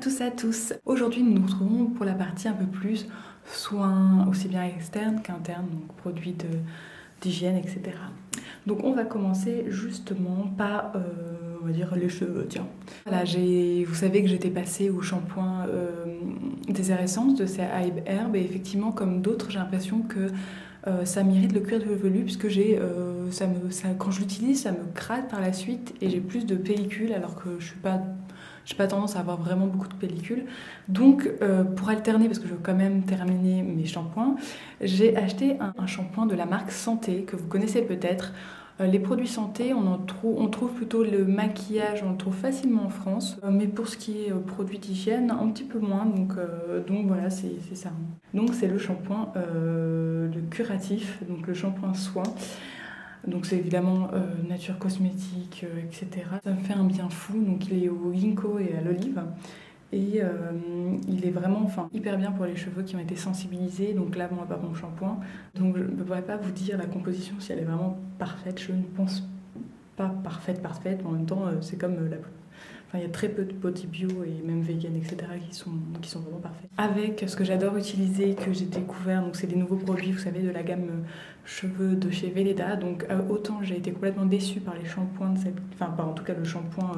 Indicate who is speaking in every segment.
Speaker 1: tous à tous. Aujourd'hui, nous nous retrouvons pour la partie un peu plus soins, aussi bien externes qu'internes, donc produits d'hygiène, etc. Donc on va commencer justement par, on va dire, les cheveux, tiens. Voilà, vous savez que j'étais passée au shampoing des Essence de chez Herb, et effectivement, comme d'autres, j'ai l'impression que ça m'irrite le cuir chevelu puisque quand je l'utilise, ça me gratte par la suite et j'ai plus de pellicules alors que j'ai pas tendance à avoir vraiment beaucoup de pellicules. Donc, pour alterner, parce que je veux quand même terminer mes shampoings, j'ai acheté un shampoing de la marque Santé, que vous connaissez peut-être. Les produits santé, on trouve plutôt le maquillage, on le trouve facilement en France. Mais pour ce qui est produits d'hygiène, un petit peu moins. Donc voilà, c'est ça. Donc c'est le shampoing, le curatif, donc le shampoing soin. Donc c'est évidemment nature cosmétique, etc. Ça me fait un bien fou. Donc il est au ginkgo et à l'olive. Et il est vraiment hyper bien pour les cheveux qui ont été sensibilisés. Donc là, moi, pas mon shampoing. Donc je ne pourrais pas vous dire la composition si elle est vraiment parfaite. Je ne pense pas parfaite, mais en même temps, c'est comme il y a très peu de produits bio et même vegan, etc. qui sont vraiment parfaits. Avec ce que j'adore utiliser, que j'ai découvert, donc c'est des nouveaux produits, vous savez, de la gamme cheveux de chez Velleda. Donc autant j'ai été complètement déçue par les shampoings en tout cas le shampoing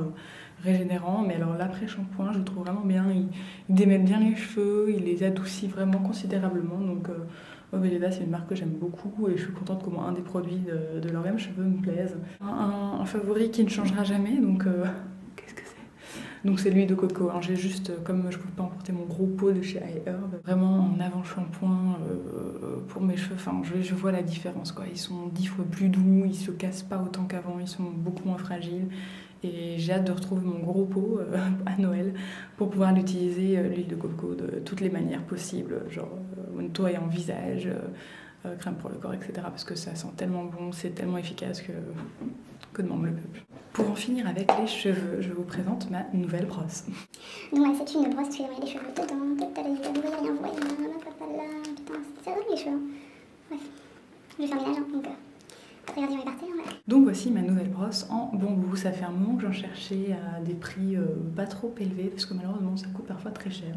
Speaker 1: régénérant, mais alors l'après-shampoing, je le trouve vraiment bien. Il démêle bien les cheveux, il les adoucit vraiment considérablement. Donc Velleda, c'est une marque que j'aime beaucoup et je suis contente qu'au moins un des produits de leur gamme cheveux me plaise. Un favori qui ne changera jamais, donc qu'est-ce que c'est ? Donc c'est l'huile de coco. Alors j'ai juste, comme je ne pouvais pas emporter mon gros pot de chez iHerb, vraiment en avant-shampoing pour mes cheveux, je vois la différence, quoi. Ils sont 10 fois plus doux, ils se cassent pas autant qu'avant, ils sont beaucoup moins fragiles. Et j'ai hâte de retrouver mon gros pot à Noël pour pouvoir l'utiliser, l'huile de coco, de toutes les manières possibles, genre nettoyant visage, crème pour le corps, etc. Parce que ça sent tellement bon, c'est tellement efficace que demande le peuple. Pour en finir avec les cheveux, je vous présente ma nouvelle brosse.
Speaker 2: Donc ouais, c'est une brosse, excusez-moi, il y a des cheveux dedans, peut-être vous voyez rien, vous voyez rien, putain, c'est horrible les cheveux. Bref, je vais faire le ménage, donc regardez, on est parti, voilà.
Speaker 1: Donc voici ma nouvelle brosse en bambou. Ça fait un moment que j'en cherchais à des prix pas trop élevés, parce que malheureusement ça coûte parfois très cher.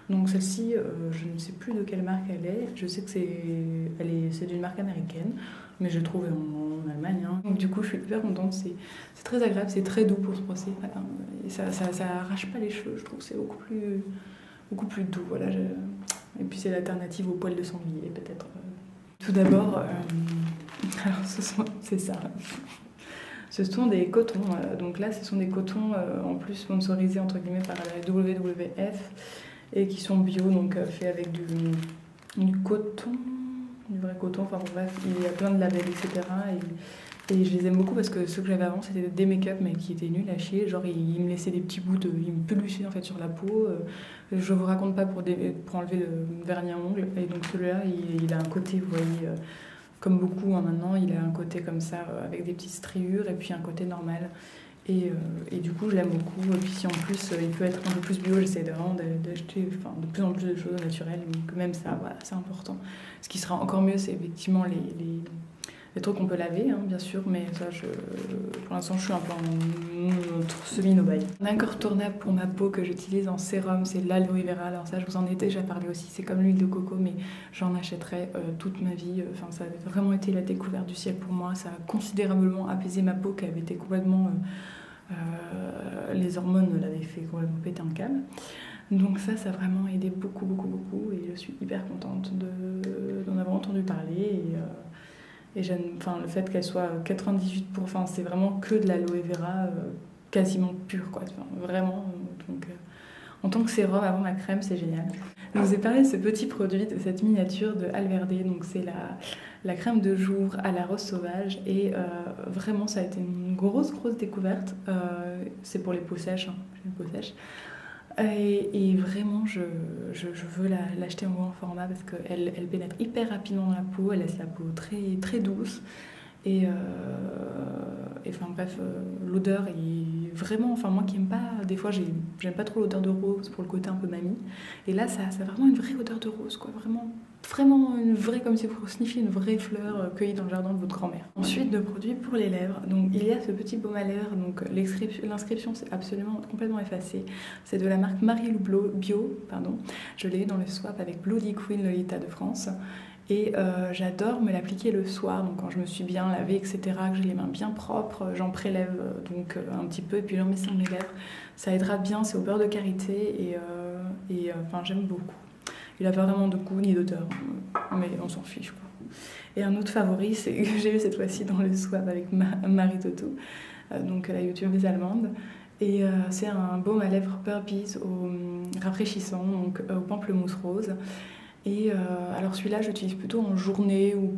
Speaker 1: Donc celle-ci, je ne sais plus de quelle marque elle est. Je sais que c'est d'une marque américaine, mais je l'ai trouvée en Allemagne. Hein. Donc du coup, je suis hyper contente. C'est très agréable, c'est très doux pour se brosser. Voilà. Et ça arrache pas les cheveux. Je trouve que c'est beaucoup plus doux. Voilà. Et puis c'est l'alternative aux poils de sanglier, peut-être. Tout d'abord, alors c'est ça. Ce sont des cotons. Donc là, ce sont des cotons en plus sponsorisés entre guillemets par la WWF. Et qui sont bio, donc faits avec du coton, du vrai coton, bref, il y a plein de labels, etc. Et je les aime beaucoup parce que ceux que j'avais avant, c'était des make-up, mais qui étaient nuls à chier. Genre, ils me laissaient des petits bouts ils me peluchaient en fait sur la peau. Je vous raconte pas pour enlever le vernis à ongles. Et donc celui-là, il a un côté, vous voyez, comme beaucoup maintenant, il a un côté comme ça, avec des petites striures, et puis un côté normal. Et du coup, je l'aime beaucoup. Et puis si en plus, il peut être un peu plus bio, j'essaie vraiment d'acheter de plus en plus de choses naturelles. Donc même ça, voilà, c'est important. Ce qui sera encore mieux, c'est effectivement les trucs qu'on peut laver, hein, bien sûr. Mais ça, pour l'instant, je suis un peu en semi-no-buy. Un incontournable pour ma peau que j'utilise en sérum, c'est l'aloe vera. Alors ça, je vous en ai déjà parlé aussi. C'est comme l'huile de coco, mais j'en achèterai toute ma vie. Ça a vraiment été la découverte du ciel pour moi. Ça a considérablement apaisé ma peau qui avait été complètement... les hormones l'avaient fait complètement péter un câble. Donc ça a vraiment aidé beaucoup et je suis hyper contente d'en avoir entendu parler et j'aime, le fait qu'elle soit 98%, c'est vraiment que de l'aloe vera quasiment pure, quoi. Vraiment, donc en tant que sérum avant ma crème, c'est génial. Je vous ai parlé de ce petit produit, de cette miniature de Alverde, donc c'est la crème de jour à la rose sauvage et vraiment ça a été une grosse découverte. C'est pour les peaux sèches, j'ai une peau sèche. Et vraiment je veux l'acheter en grand format parce qu'elle pénètre hyper rapidement dans la peau, elle laisse la peau très douce. Et l'odeur est vraiment, moi qui aime pas, des fois j'aime pas trop l'odeur de rose pour le côté un peu mamie. Et là, ça a vraiment une vraie odeur de rose, quoi, vraiment vraiment une vraie, comme si vous sniffiez une vraie fleur cueillie dans le jardin de votre grand-mère. Ensuite, de produits pour les lèvres. Donc, il y a ce petit baume à lèvres. Donc, l'inscription, c'est absolument complètement effacée. C'est de la marque Marie-Lou Bio. Pardon. Je l'ai eu dans le swap avec Bloody Queen Lolita de France. Et j'adore me l'appliquer le soir, donc quand je me suis bien lavée, etc., que j'ai les mains bien propres, j'en prélève donc un petit peu et puis j'en mets sur mes lèvres. Ça hydrate bien, c'est au beurre de karité et enfin, j'aime beaucoup. Il n'a pas vraiment de goût ni d'odeur, mais on s'en fiche quoi. Et un autre favori, c'est que j'ai eu cette fois-ci dans le swap avec Marie Toto, donc la youtubeuse allemande. Et c'est un baume à lèvres Burpees au rafraîchissant, donc au pamplemousse rose. Et alors celui-là, j'utilise plutôt en journée ou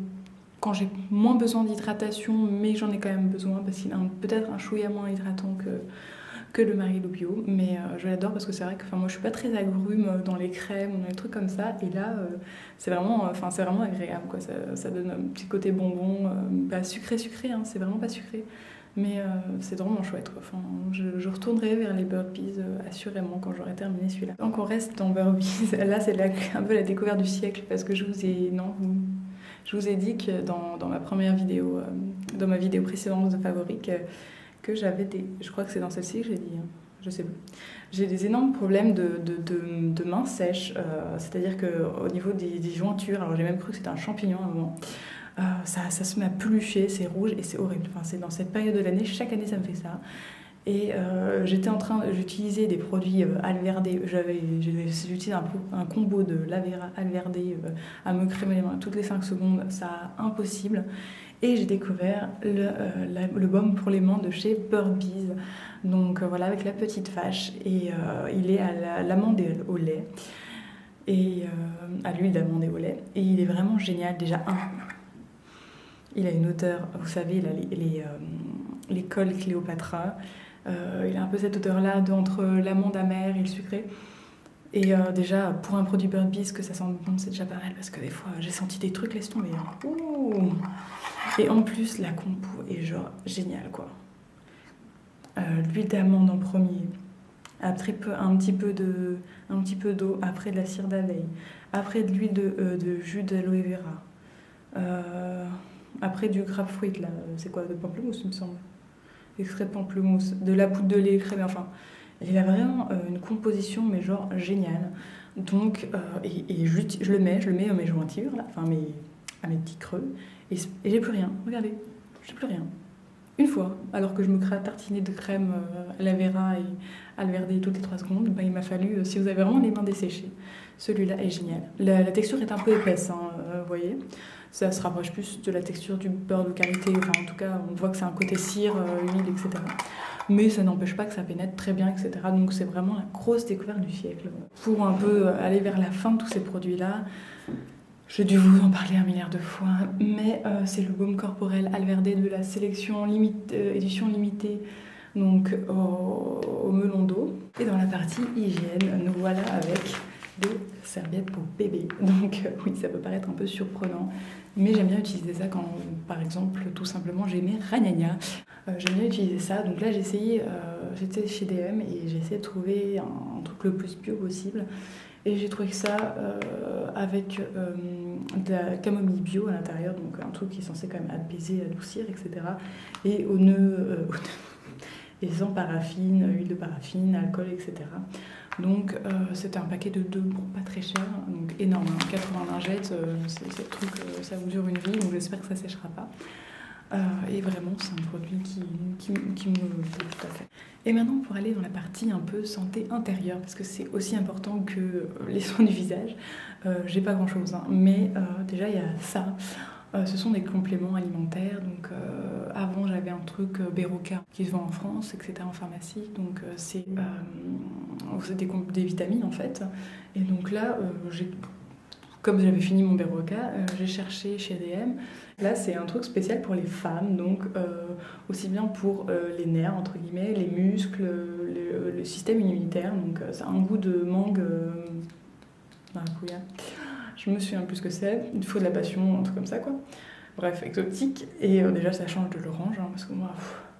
Speaker 1: quand j'ai moins besoin d'hydratation, mais j'en ai quand même besoin parce qu'il a peut-être un chouïa moins hydratant que le Marie-Lou Bio. Mais je l'adore parce que c'est vrai que moi je suis pas très agrume dans les crèmes ou dans les trucs comme ça. Et là, c'est vraiment agréable, quoi. Ça donne un petit côté bonbon, pas sucré, hein, c'est vraiment pas sucré. Mais c'est vraiment chouette, quoi. Enfin, je retournerai vers les Burpees assurément quand j'aurai terminé celui-là. Donc on reste dans Burpees. Là, c'est un peu la découverte du siècle parce que je vous ai dit que dans ma première vidéo, dans ma vidéo précédente de favoris, que j'avais je crois que c'est dans celle-ci que j'ai dit, hein, je sais plus. J'ai des énormes problèmes de mains sèches, c'est-à-dire qu'au niveau des jointures, alors j'ai même cru que c'était un champignon à un moment. Ça se met à pelucher, c'est rouge et c'est horrible. Enfin, c'est dans cette période de l'année, chaque année ça me fait ça. Et j'utilisais des produits Alverde, j'utilisais un combo de Lavera Alverde à me crémer les mains toutes les 5 secondes, ça impossible. Et j'ai découvert le baume pour les mains de chez Burpees. Donc voilà, avec la petite vache. Et il est à l'amande et au lait. Et à l'huile d'amande et au lait. Et il est vraiment génial. Déjà, il a une odeur, vous savez, il a les cols Cléopatra. Il a un peu cette odeur-là entre l'amande amère et le sucré. Et déjà, pour un produit Burpees, que ça sent bon, c'est déjà pas mal, parce que des fois, j'ai senti des trucs, laisse tomber. Ouh. Et en plus, la compo est genre géniale, quoi. L'huile d'amande en premier, après un petit peu d'eau, après de la cire d'abeille, après de l'huile de jus d'aloe vera, après du grapefruit, là, c'est quoi, de pamplemousse, il me semble. Extrait de pamplemousse, de la poudre de lait crémé, enfin, il a vraiment une composition, mais genre géniale. Donc, je le mets à mes jointures, là, enfin à mes petits creux, et j'ai plus rien, regardez, j'ai plus rien. Une fois, alors que je me tartinais de crème Lavera et Alverde toutes les 3 secondes, il m'a fallu, si vous avez vraiment les mains desséchées, celui-là est génial. La texture est un peu épaisse, hein, vous voyez. Ça se rapproche plus de la texture du beurre de karité, enfin en tout cas on voit que c'est un côté cire, huile, etc. Mais ça n'empêche pas que ça pénètre très bien, etc. Donc c'est vraiment la grosse découverte du siècle. Pour un peu aller vers la fin de tous ces produits-là, j'ai dû vous en parler 1 milliard de fois, mais c'est le baume corporel Alverde de la sélection édition limitée, donc au melon d'eau. Et dans la partie hygiène, nous voilà avec des serviettes pour bébé. Donc oui, ça peut paraître un peu surprenant, mais j'aime bien utiliser ça quand, par exemple, tout simplement j'ai mes ragnagnas. J'aime bien utiliser ça. Donc là, j'étais chez DM et j'ai essayé de trouver un truc le plus bio possible. Et j'ai trouvé que ça avec de la camomille bio à l'intérieur, donc un truc qui est censé quand même apaiser, adoucir, etc. Et et sans paraffine, huile de paraffine, alcool, etc. Donc c'était un paquet de 2, bon, pas très cher, donc énorme, hein, 80 lingettes, c'est le truc, ça vous dure une vie, donc j'espère que ça séchera pas. Et vraiment, c'est un produit qui me plaît tout à fait. Et maintenant, pour aller dans la partie un peu santé intérieure, parce que c'est aussi important que les soins du visage, j'ai pas grand-chose, hein, mais déjà, il y a ça. Ce sont des compléments alimentaires. Donc, avant, j'avais un truc Beroca qui se vend en France, etc., en pharmacie. Donc, c'est des vitamines, en fait. Et donc là, comme j'avais fini mon Beroca, j'ai cherché chez DM. Là, c'est un truc spécial pour les femmes, donc aussi bien pour les nerfs, entre guillemets, les muscles, le système immunitaire. Donc, ça a un goût de mangue maracuya. Je me souviens plus ce que c'est. Il faut de la passion, un truc comme ça, quoi. Bref, exotique. Et déjà, ça change de l'orange, hein, parce que moi,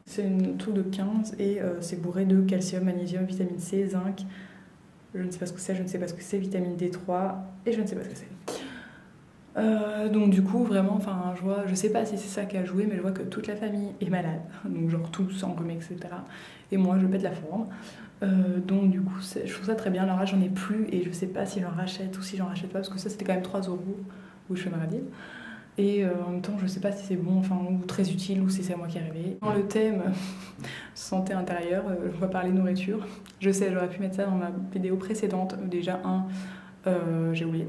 Speaker 1: c'est une truc de 15 et c'est bourré de calcium, magnésium, vitamine C, zinc. Je ne sais pas ce que c'est, vitamine D3 et je ne sais pas ce que c'est. Donc du coup vraiment, enfin je sais pas si c'est ça qui a joué, mais je vois que toute la famille est malade, donc genre tous enrhumés, etc. Et moi je pète la forme. Donc du coup je trouve ça très bien. Alors là j'en ai plus et je sais pas si j'en rachète ou si j'en rachète pas, parce que ça c'était quand même 3 € où je fais ma radine. Et en même temps je sais pas si c'est bon, enfin, ou très utile, ou si c'est à moi qui est arrivé. Dans le thème santé intérieure, je vais parler nourriture. Je sais, j'aurais pu mettre ça dans ma vidéo précédente, déjà j'ai oublié.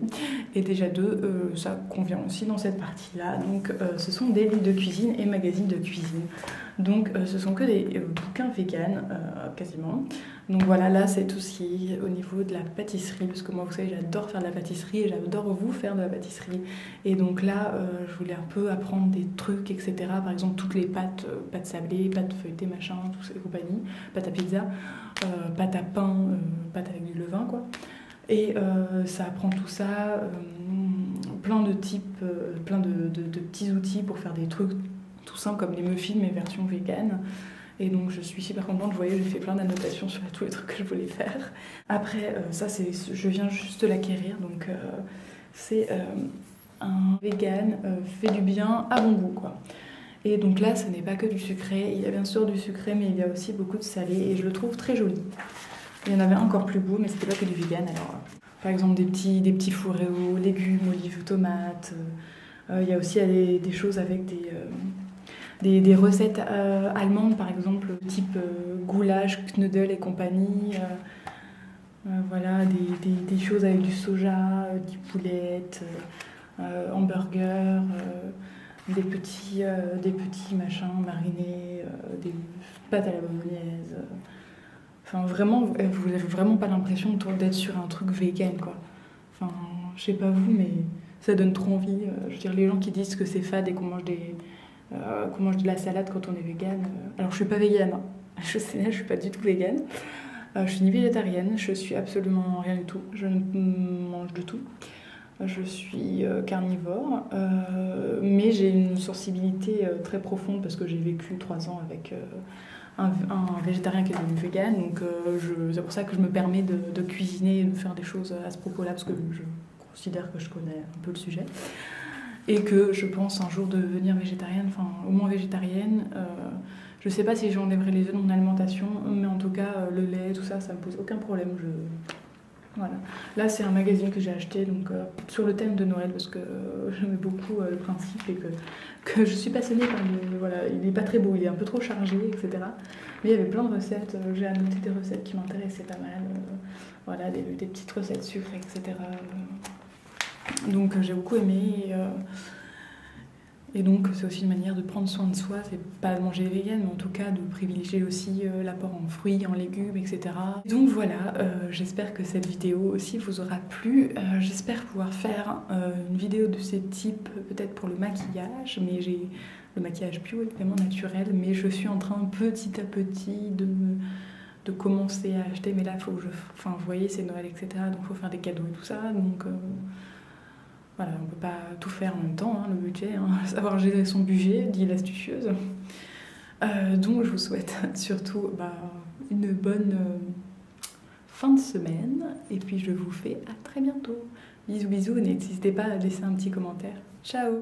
Speaker 1: Et déjà 2, ça convient aussi dans cette partie-là. Donc ce sont des livres de cuisine et magazines de cuisine. Donc ce sont que des bouquins véganes, quasiment. Donc voilà, là c'est tout ce qui est au niveau de la pâtisserie, parce que moi vous savez j'adore faire de la pâtisserie et j'adore vous faire de la pâtisserie. Et donc là je voulais un peu apprendre des trucs, etc. Par exemple toutes les pâtes, pâtes sablées, pâtes feuilletées, machin, tout ça et compagnie, pâte à pizza, pâte à pain, pâte avec du levain quoi. Et ça apprend tout ça, plein de types, plein de petits outils pour faire des trucs tout simples comme les muffins mais version vegan. Et donc je suis super contente, vous voyez, j'ai fait plein d'annotations sur tous les trucs que je voulais faire. Après, ça je viens juste de l'acquérir, donc c'est un vegan fait du bien à bon goût quoi. Et donc là, ce n'est pas que du sucré, il y a bien sûr du sucré, mais il y a aussi beaucoup de salé et je le trouve très joli. Il y en avait un encore plus beau, mais c'était pas que du vegan. Alors, par exemple, des petits fourrés aux légumes, olives, tomates. Il y a aussi des choses avec des recettes allemandes, par exemple, type goulash, knödel et compagnie. Voilà, des choses avec du soja, des poulettes, hamburgers, des petits machins marinés, des pâtes à la bolognaise. Enfin, vraiment, vous n'avez vraiment pas l'impression d'être sur un truc vegan, quoi. Enfin, je sais pas vous, mais ça donne trop envie. Je veux dire, les gens qui disent que c'est fade et qu'on mange de la salade quand on est vegan. Alors, je suis pas végane, hein. Je sais, je suis pas du tout végane. Je suis ni végétarienne, je suis absolument rien du tout. Je ne mange de tout. Je suis carnivore, mais j'ai une sensibilité très profonde parce que j'ai vécu 3 ans avec un végétarien qui est devenu vegan, donc c'est pour ça que je me permets de cuisiner et de faire des choses à ce propos-là, parce que je considère que je connais un peu le sujet et que je pense un jour devenir végétarienne, enfin au moins végétarienne. Je sais pas si j'enlèverai les œufs de mon alimentation, mais en tout cas le lait, tout ça, ça me pose aucun problème. Voilà. Là, c'est un magazine que j'ai acheté donc, sur le thème de Noël parce que j'aimais beaucoup le principe et que je suis passionnée par voilà, il n'est pas très beau, il est un peu trop chargé, etc. Mais il y avait plein de recettes, j'ai annoté des recettes qui m'intéressaient pas mal, voilà, des petites recettes sucre, etc. Donc j'ai beaucoup aimé. Et donc c'est aussi une manière de prendre soin de soi, c'est pas de manger vegan, mais en tout cas de privilégier aussi l'apport en fruits, en légumes, etc. Donc voilà, j'espère que cette vidéo aussi vous aura plu. J'espère pouvoir faire une vidéo de ce type, peut-être pour le maquillage, mais j'ai le maquillage bio évidemment naturel, mais je suis en train petit à petit de commencer à acheter, mais là il faut que enfin vous voyez c'est Noël, etc. Donc il faut faire des cadeaux et tout ça, donc... Voilà, on ne peut pas tout faire en même temps, hein, le budget, hein, savoir gérer son budget, dit l'astucieuse. Donc je vous souhaite surtout une bonne fin de semaine, et puis je vous fais à très bientôt. Bisous bisous, n'hésitez pas à laisser un petit commentaire. Ciao!